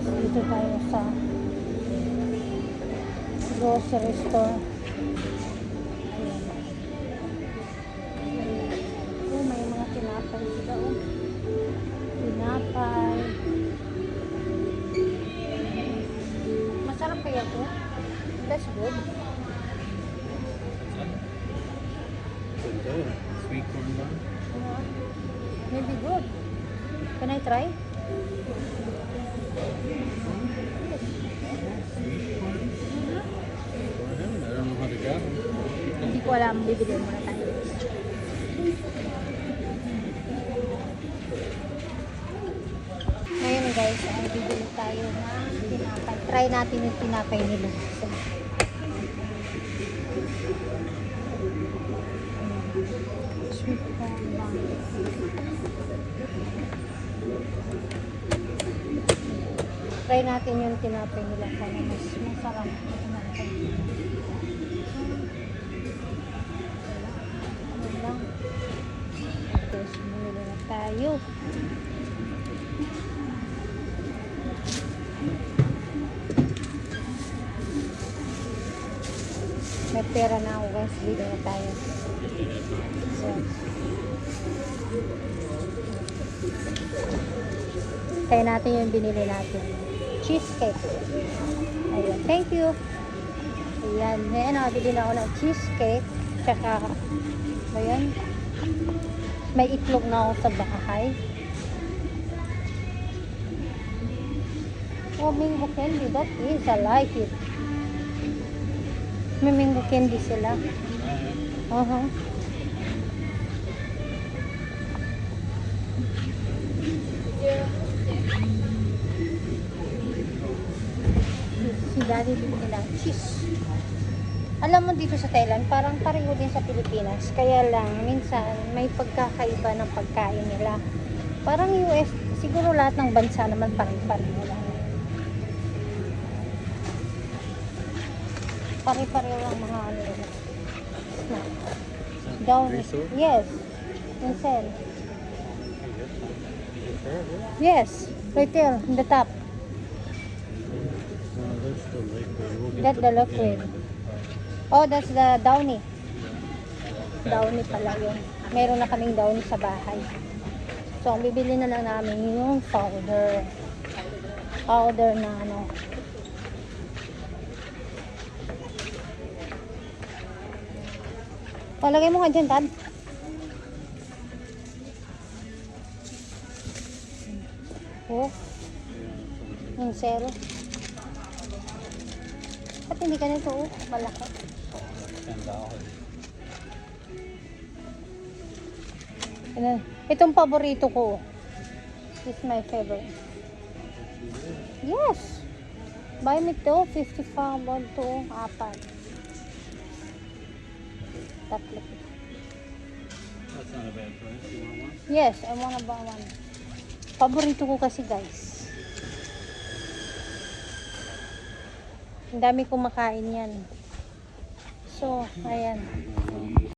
guys, dito tayo sa grocery store. Ayan. Oh, may mga tinapay sila. Oh. Tinapay. Masarap kaya ito? That's good. Sweet corn bun. Maybe good. Can I try? I don't know how to grab them. Hindi ko alam. Bibili muna tayo. Ngayon guys, ay bibili tayo ng tinapay. Try natin yung tinapay nila. So, sweet corn bun. Try natin yung tinapay nila kung mas masarap yung tinapay. Ano lang. Guys, bumili na tayo. May pera na ako guys, bili na tayo. So, kaya natin yung binili natin. Cheesecake. Ayan, thank you. Ayan, ngayon nakabili na ako ng cheesecake. Tsaka, ayan, may itlog na ako sa bahay. Oh, mango candy, that is, I like it. May mango candy sila. Si Daddy bibili ng cheese. Alam mo dito sa Thailand, parang pareho din sa Pilipinas. Kaya lang, minsan may pagkakaiba ng pagkain nila. Parang US, siguro lahat ng bansa naman pareho lang. Pare-pareho lang mga ano nila. Snack. Down. Yes. Inside. Yes. Right there, in the top. That's the liquid. We'll get That's the liquid. Oh, that's the downy. Downy pala yun. Meron na kaming downy sa bahay. So, ang bibili na lang namin yung powder. Powder na ano. O, lagay mo nga dyan, Tad. Oh. Yung zero. Ba't hindi ka nito, oh? Malaki. $10. Itong paborito ko. This is my favorite. Yes. Buy me to. 55 to. Apat. Tatlo. That's not a bad price. You want one? Yes, I wanna buy one. Paborito ko kasi guys. Ang dami kumakain yan. So, ayan.